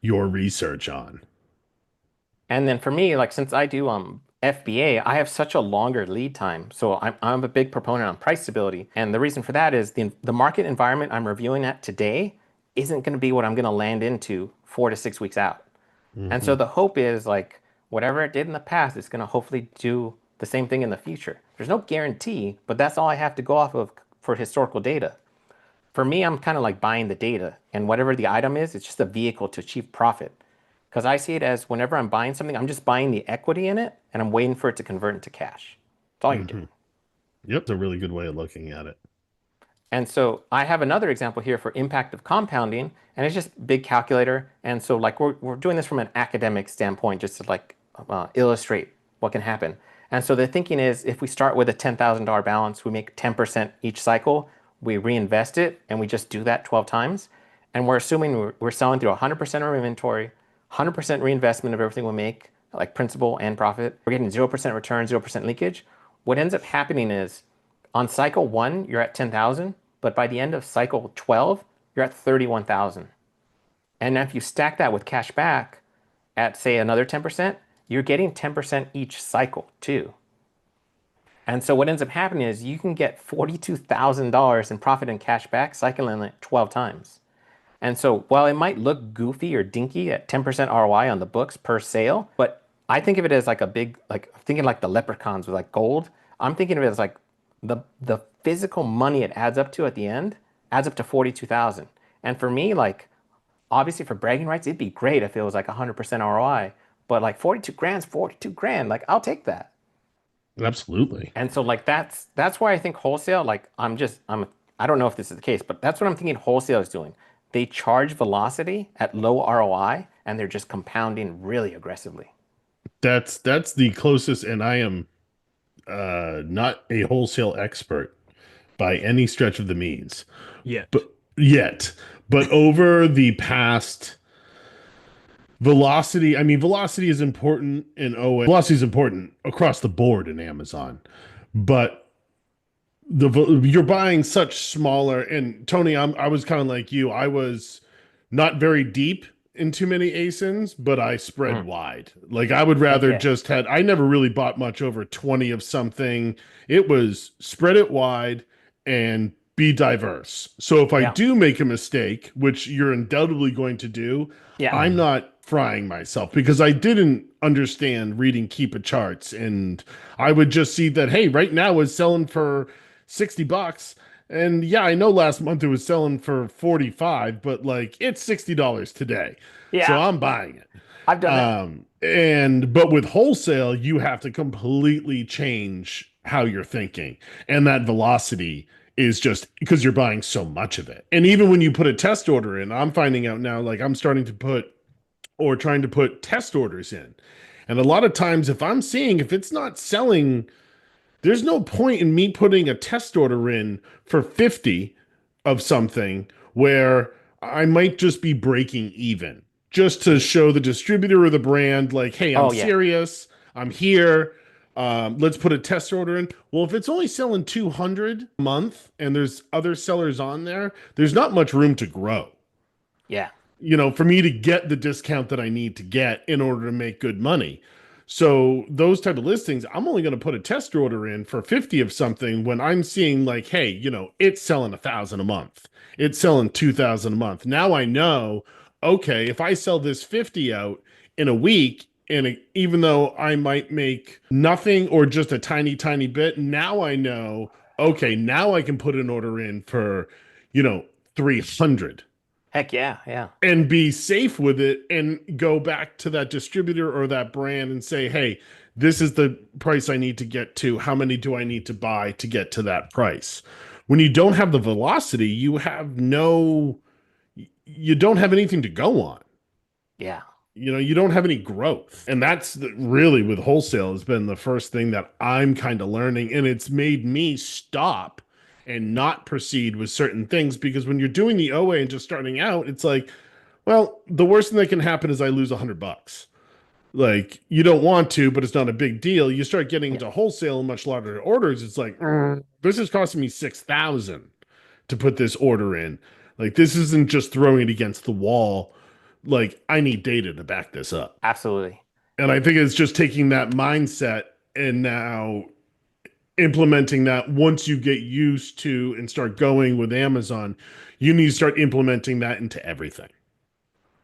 your research on. And then for me, like since I do FBA, I have such a longer lead time. So I'm a big proponent on price stability. And the reason for that is the market environment I'm reviewing at today isn't going to be what I'm going to land into 4 to 6 weeks out. And so Mm-hmm. the hope is like whatever it did in the past, it's going to hopefully do the same thing in the future. There's no guarantee, but that's all I have to go off of for historical data. For me, I'm kind of like buying the data, and whatever the item is, it's just a vehicle to achieve profit. Because I see it as whenever I'm buying something, I'm just buying the equity in it and I'm waiting for it to convert into cash. That's all you're Mm-hmm. doing. Yep. It's a really good way of looking at it. And so I have another example here for impact of compounding, and it's just big calculator. And so like we're doing this from an academic standpoint, just to like illustrate what can happen. And so the thinking is if we start with a $10,000 balance, we make 10% each cycle, we reinvest it, and we just do that 12 times. And we're assuming we're selling through 100% of our inventory, 100% reinvestment of everything we make, like principal and profit. We're getting 0% return, 0% leakage. What ends up happening is on cycle 1, you're at 10,000, but by the end of cycle 12, you're at 31,000. And if you stack that with cash back at say another 10%, you're getting 10% each cycle too. And so what ends up happening is you can get $42,000 in profit and cash back cycling it 12 times. And so while it might look goofy or dinky at 10% ROI on the books per sale, but I think of it as like a big, like thinking like the leprechauns with like gold. I'm thinking of it as like the physical money it adds up to at the end adds up to 42,000. And for me, like obviously for bragging rights, it'd be great if it was like 100% ROI, but like 42 grand's 42 grand. Like I'll take that. Absolutely. And so like that's why I think wholesale, like I don't know if this is the case, but that's what I'm thinking wholesale is doing. They charge velocity at low ROI and they're just compounding really aggressively. That's the closest, and I am not a wholesale expert by any stretch of the means, Yet. but yet, but over the past velocity, I mean, velocity is important in OA. Velocity is important across the board in Amazon, but you're buying such smaller. And Tony, I was kind of like you. I was not very deep in too many ASINs, but I spread Mm. wide. Like I would rather Okay. just had. I never really bought much over 20 of something. It was spread it wide and be diverse. So if I Yeah. do make a mistake, which you're undoubtedly going to do, Yeah. I'm not frying myself because I didn't understand reading Keepa charts, and I would just see that hey, right now is selling for $60. And yeah, I know last month it was selling for 45, but like it's $60 today. So Yeah. I'm buying it. I've done that. But with wholesale, you have to completely change how you're thinking. And that velocity is just because you're buying so much of it. And even when you put a test order in, I'm finding out now, like I'm starting to put or trying to put test orders in. And a lot of times, if I'm seeing if it's not selling, there's no point in me putting a test order in for 50 of something where I might just be breaking even just to show the distributor or the brand, like, hey, I'm Oh yeah. serious, I'm here. Let's put a test order in. Well, if it's only selling 200 a month and there's other sellers on there, there's not much room to grow, Yeah. for me to get the discount that I need to get in order to make good money. So those type of listings, I'm only going to put a test order in for 50 of something when I'm seeing like, hey, it's selling 1,000 a month. It's selling 2,000 a month. Now I know, okay, if I sell this 50 out in a week, and even though I might make nothing or just a tiny, tiny bit, now I know, okay, now I can put an order in for, 300 Heck yeah. Yeah. and be safe with it and go back to that distributor or that brand and say, hey, this is the price I need to get to. How many do I need to buy to get to that price? When you don't have the velocity, you don't have anything to go on. Yeah. You don't have any growth. And that's really with wholesale has been the first thing that I'm kind of learning. And it's made me stop and not proceed with certain things because when you're doing the OA and just starting out, it's like, well, the worst thing that can happen is I lose $100. Like you don't want to, but it's not a big deal. You start getting Yeah. into wholesale and much larger orders. It's like, this is costing me 6,000 to put this order in. Like this isn't just throwing it against the wall. Like I need data to back this up. Absolutely. And I think it's just taking that mindset and now implementing that once you get used to and start going with Amazon, you need to start implementing that into everything.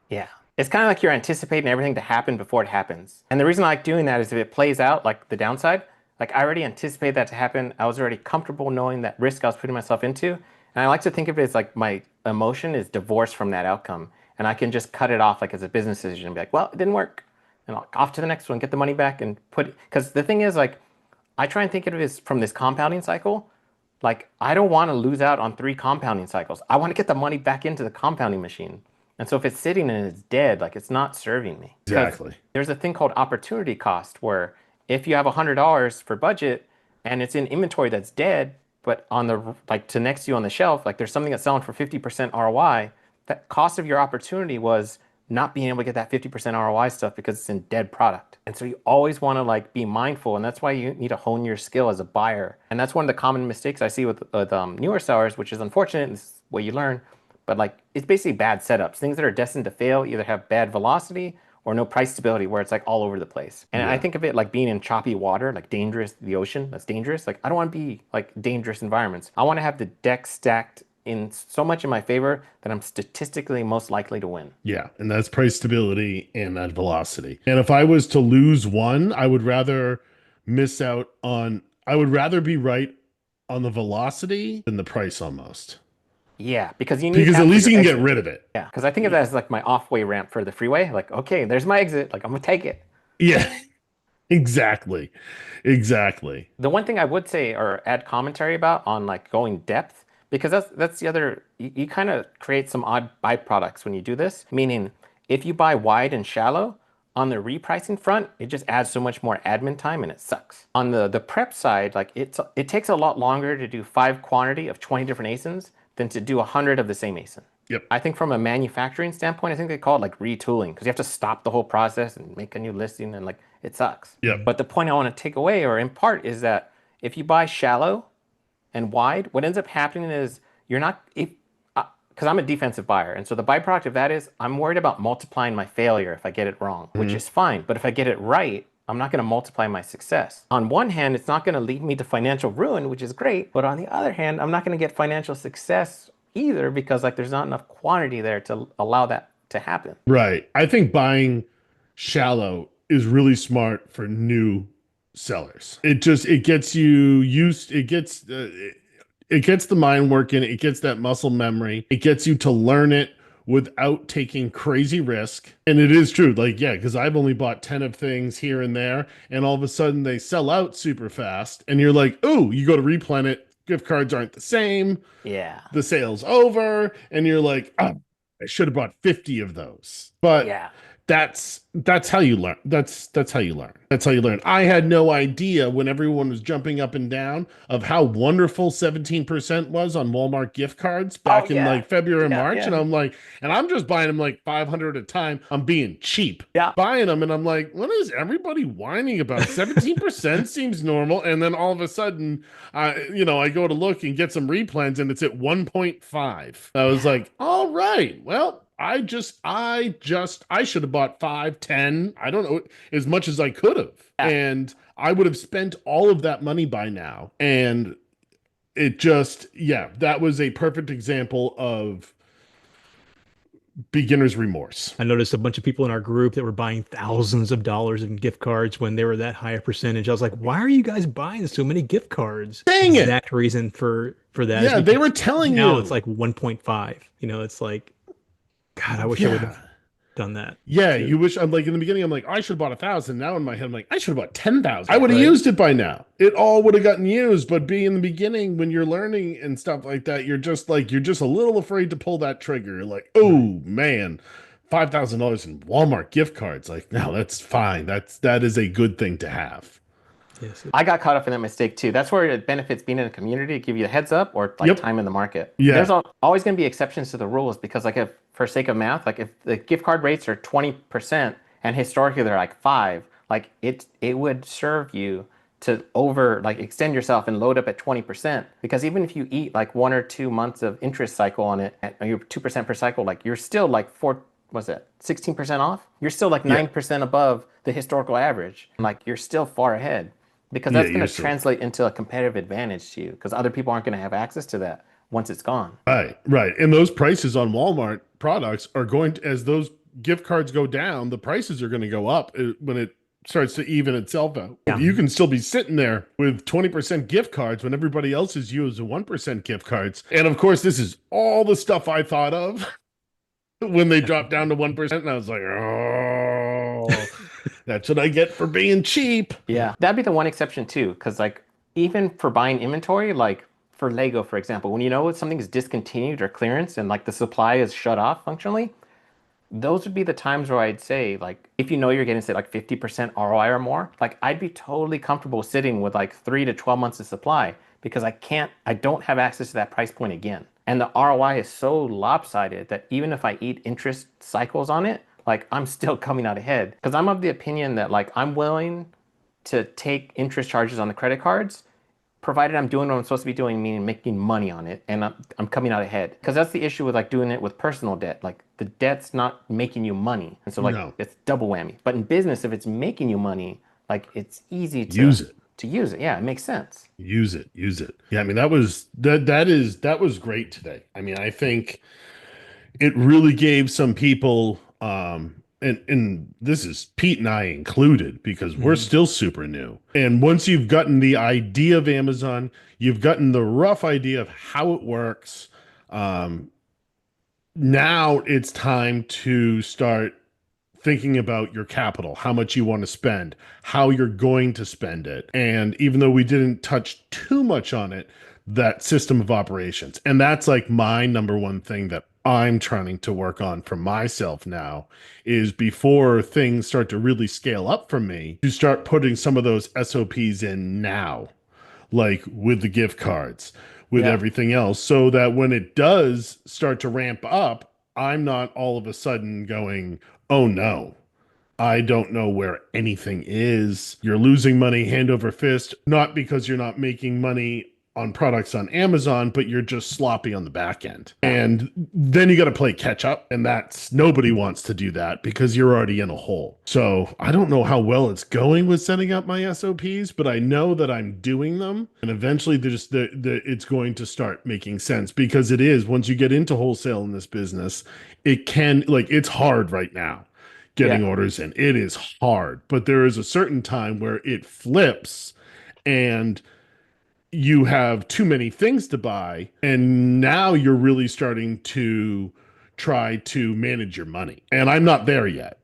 Yeah. It's kind of like you're anticipating everything to happen before it happens. And the reason I like doing that is if it plays out like the downside, like I already anticipated that to happen. I was already comfortable knowing that risk I was putting myself into. And I like to think of it as like my emotion is divorced from that outcome. And I can just cut it off like as a business decision and be like, well, it didn't work. And I'll off to the next one, get the money back and put, because the thing is like, I try and think of it as from this compounding cycle. Like I don't want to lose out on 3 compounding cycles. I want to get the money back into the compounding machine. And so if it's sitting and it's dead, like it's not serving me. 'Cause Exactly. there's a thing called opportunity cost where if you have $100 for budget and it's in inventory that's dead, but on the like to next to you on the shelf, like there's something that's selling for 50% ROI, that cost of your opportunity was not being able to get that 50% ROI stuff because it's in dead product. And so you always want to like be mindful, and that's why you need to hone your skill as a buyer. And that's one of the common mistakes I see with newer sellers, which is unfortunate. And this is what you learn, but like it's basically bad setups. Things that are destined to fail either have bad velocity or no price stability, where it's like all over the place. And I think of it like being in choppy water, like dangerous, the ocean. That's dangerous. Like I don't want to be like dangerous environments. I want to have the deck stacked in so much in my favor that I'm statistically most likely to win. Yeah, and that's price stability and that velocity. And if I was to lose one, I would rather miss out on I would rather be right on the velocity than the price almost. Yeah, because you need Because that at for least your you can get exit. rid of it. Yeah, because I think of that as like my off-way ramp for the freeway. Like, okay, there's my exit. Like, I'm gonna take it. Yeah, exactly. Exactly. The one thing I would say or add commentary about on like going depth, because that's the other, you kind of create some odd byproducts when you do this. Meaning, if you buy wide and shallow, on the repricing front, it just adds so much more admin time and it sucks. On the prep side, like it takes a lot longer to do 5 quantity of 20 different ASINs than to do 100 of the same ASIN. Yep. I think from a manufacturing standpoint, I think they call it like retooling because you have to stop the whole process and make a new listing and like it sucks. Yep. But the point I want to take away or impart is that if you buy shallow and wide, what ends up happening is you're not, if because I'm a defensive buyer. And so the byproduct of that is I'm worried about multiplying my failure if I get it wrong, which is fine. But if I get it right, I'm not going to multiply my success. On one hand, it's not going to lead me to financial ruin, which is great. But on the other hand, I'm not going to get financial success either because like there's not enough quantity there to allow that to happen. Right. I think buying shallow is really smart for new sellers. It gets you used, it gets the mind working, it gets that muscle memory, it gets you to learn it without taking crazy risk. And it is true, like, yeah, because I've only bought 10 of things here and there, and all of a sudden they sell out super fast, and you're like, oh, you go to replen it, gift cards aren't the same, Yeah. the sale's over, and you're like, oh, I should have bought 50 of those. But Yeah. that's how you learn. That's how you learn. That's how you learn. I had no idea when everyone was jumping up and down of how wonderful 17% was on Walmart gift cards back in like February and March. And I'm like, and I'm just buying them like 500 at a time. I'm being cheap. Yeah. Buying them, and I'm like, what is everybody whining about? 17% seems normal. And then all of a sudden, I go to look and get some replens and it's at 1.5. I was like, all right, well, I should have bought 5, 10, I don't know, as much as I could have. Yeah. And I would have spent all of that money by now. And it just, that was a perfect example of beginner's remorse. I noticed a bunch of people in our group that were buying thousands of dollars in gift cards when they were that high a percentage. I was like, why are you guys buying so many gift cards? Dang it. Exact reason for that. Yeah, they were telling now you. it's like 1.5. It's like, God, I wish I would have done that. Yeah, too. you wish. I'm like, in the beginning, I'm like, I should have bought 1,000. Now in my head, I'm like, I should have bought 10,000. I would have used it by now. It all would have gotten used. But being in the beginning, when you're learning and stuff like that, you're just a little afraid to pull that trigger. You're like, oh man, $5,000 in Walmart gift cards. Like, no, that's fine. That is a good thing to have. Yes. I got caught up in that mistake too. That's where it benefits being in a community to give you a heads up or like time in the market. Yeah. There's always going to be exceptions to the rules because like if for sake of math, like if the gift card rates are 20% and historically they're like 5, like it would serve you to extend yourself and load up at 20% because even if you eat like 1 or 2 months of interest cycle on it at you're 2% per cycle, like you're still like 16% off? You're still like 9% above the historical average. Like you're still far ahead. Because that's going to translate into a competitive advantage to you because other people aren't going to have access to that once it's gone. Right. And those prices on Walmart products are going to, as those gift cards go down, the prices are going to go up when it starts to even itself out. Yeah. You can still be sitting there with 20% gift cards when everybody else is using 1% gift cards. And of course, this is all the stuff I thought of when they dropped down to 1%. And I was like, oh... That's what I get for being cheap. Yeah, that'd be the one exception too, because like even for buying inventory, like for Lego, for example, when you know something is discontinued or clearance and like the supply is shut off functionally, those would be the times where I'd say like if you know you're getting say like 50% ROI or more, like I'd be totally comfortable sitting with like 3 to 12 months of supply because I don't have access to that price point again. And the ROI is so lopsided that even if I eat interest cycles on it, like I'm still coming out ahead because I'm of the opinion that like I'm willing to take interest charges on the credit cards, provided I'm doing what I'm supposed to be doing, meaning making money on it, and I'm coming out ahead. Because that's the issue with like doing it with personal debt. Like the debt's not making you money, and so like it's double whammy. But in business, if it's making you money, like it's easy to use it. Yeah, it makes sense. Use it. Yeah, I mean that was great today. I mean, I think it really gave some people and this is Pete and I included because we're still super new. And once you've gotten the idea of Amazon, you've gotten the rough idea of how it works. Now it's time to start thinking about your capital, how much you want to spend, how you're going to spend it. And even though we didn't touch too much on it, that system of operations. And that's like my number one thing that I'm trying to work on for myself now is before things start to really scale up for me, to start putting some of those SOPs in now, like with the gift cards, with everything else, so that when it does start to ramp up, I'm not all of a sudden going, oh no, I don't know where anything is. You're losing money hand over fist, not because you're not making money on products on Amazon, but you're just sloppy on the back end. And then you got to play catch up. And that's nobody wants to do that because you're already in a hole. So I don't know how well it's going with setting up my SOPs, but I know that I'm doing them. And eventually it's going to start making sense because it is, once you get into wholesale in this business, it can, like, it's hard right now getting orders in. It is hard, but there is a certain time where it flips and you have too many things to buy, and now you're really starting to try to manage your money. And I'm not there yet,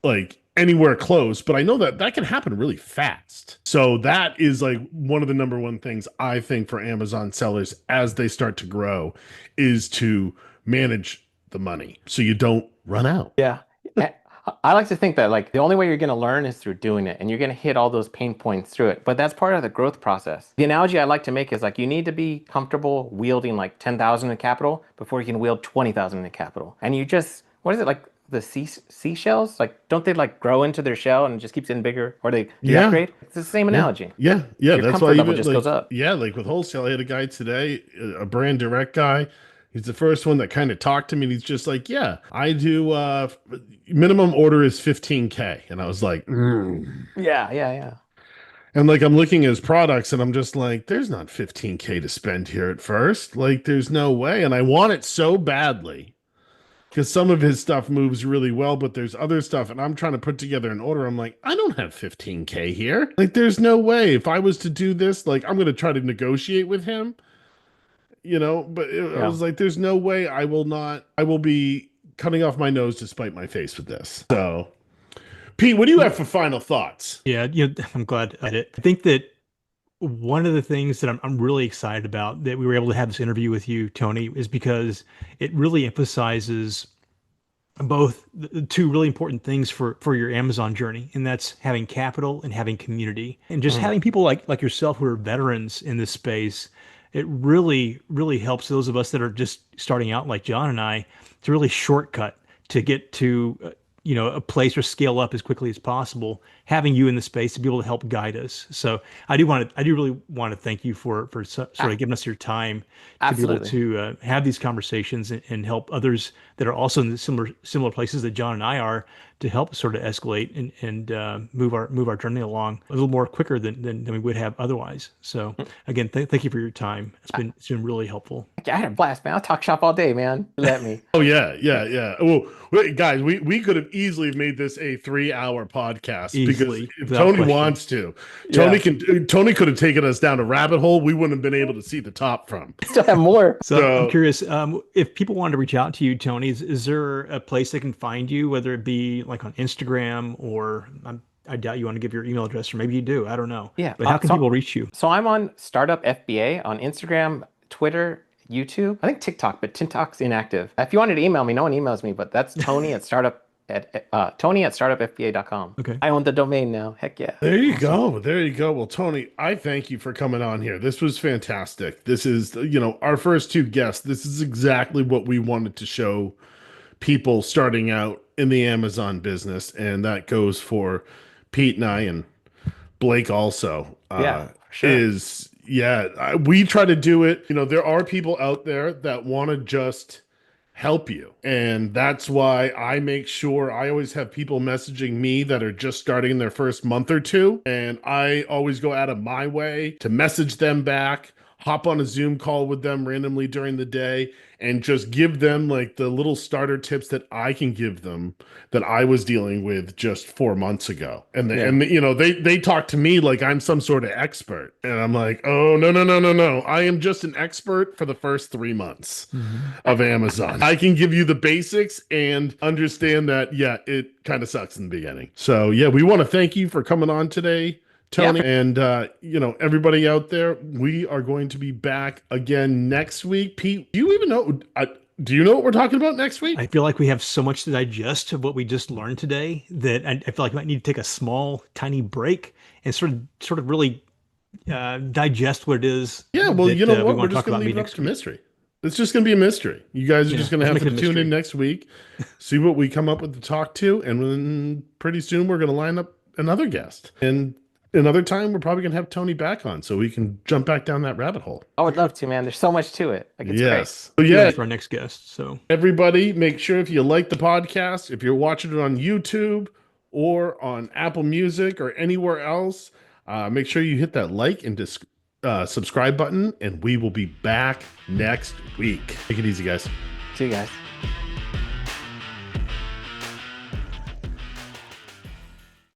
like anywhere close, but I know that that can happen really fast. So that is like one of the number one things I think for Amazon sellers as they start to grow is to manage the money so you don't run out. Yeah. I like to think that like the only way you're going to learn is through doing it, and you're going to hit all those pain points through it. But that's part of the growth process. The analogy I like to make is like you need to be comfortable wielding like 10,000 in capital before you can wield 20,000 in capital. And you just, what is it, like the seashells? Like don't they like grow into their shell and it just keeps getting bigger, or they upgrade? It's the same analogy. Yeah. Your That's comfort why level even just like, goes up. yeah, like with wholesale, I had a guy today, a brand direct guy. He's the first one that kind of talked to me, and he's just like, yeah, I do minimum order is 15K. And I was like, Yeah. And like I'm looking at his products and I'm just like, there's not 15K to spend here at first. Like there's no way. And I want it so badly because some of his stuff moves really well, but there's other stuff, and I'm trying to put together an order. I'm like, I don't have 15K here. Like there's no way. If I was to do this, like I'm going to try to negotiate with him, but I was like, there's no way I will be cutting off my nose to spite my face with this. So Pete, what do you have for final thoughts? Yeah, I'm glad I did it. I think that one of the things that I'm really excited about that we were able to have this interview with you, Tony, is because it really emphasizes both the two really important things for your Amazon journey, and that's having capital and having community, and just having people like yourself who are veterans in this space. It really, really helps those of us that are just starting out, like John and I, to really shortcut to get to a place or scale up as quickly as possible. Having you in the space to be able to help guide us. So I do really want to thank you for sort of giving us your time to be able to have these conversations and help others that are also in the similar places that John and I are, to help sort of escalate and move our journey along a little more quicker than we would have otherwise. So again, thank you for your time. It's been really helpful. I had a blast, man. I'll talk shop all day, man. Let me. Oh yeah. Oh, wait, guys, we could have easily made this a 3-hour podcast Easily, because if Tony wants to. Tony could have taken us down a rabbit hole we wouldn't have been able to see the top from. Still have more. So I'm curious, if people wanted to reach out to you, Tony, is there a place they can find you, whether it be like on Instagram, or I doubt you want to give your email address, or maybe you do. I don't know. Yeah. But how can people reach you? So I'm on Startup FBA on Instagram, Twitter, YouTube. I think TikTok, but TikTok's inactive. If you wanted to email me, no one emails me, but that's Tony at startupfba.com. Okay. I own the domain now. Heck yeah. There you go. Well, Tony, I thank you for coming on here. This was fantastic. This is, our first two guests. This is exactly what we wanted to show people starting out in the Amazon business, and that goes for Pete and I, and Blake also. Sure. We try to do it. There are people out there that want to just help you, and that's why I make sure I always have people messaging me that are just starting in their first month or two, and I always go out of my way to message them back, hop on a Zoom call with them randomly during the day and just give them like the little starter tips that I can give them that I was dealing with just 4 months ago. And you know, they talk to me like I'm some sort of expert. And I'm like, oh, no, no, no, no, no. I am just an expert for the first 3 months of Amazon. I can give you the basics and understand that, yeah, it kind of sucks in the beginning. So yeah, we want to thank you for coming on today, Tony. Yeah. And you know, everybody out there, we are going to be back again next week. Pete, do you even know? Do you know what we're talking about next week? I feel like we have so much to digest of what we just learned today that I feel like I might need to take a small, tiny break and sort of really digest what it is. Yeah, well, that, you know we what? want We're to just talk going about to leave it up next to week. mystery. It's just going to be a mystery. You guys are Yeah, just going to let's have make to it a tune in mystery. next week, see what we come up with to talk to, and then pretty soon we're going to line up another guest. And another time, we're probably going to have Tony back on so we can jump back down that rabbit hole. I would love to, man. There's so much to it. Like, it's great. Yes. So Yeah, yeah, for our next guest. So everybody, make sure if you like the podcast, if you're watching it on YouTube or on Apple Music or anywhere else, make sure you hit that like and subscribe button, and we will be back next week. Take it easy, guys. See you guys.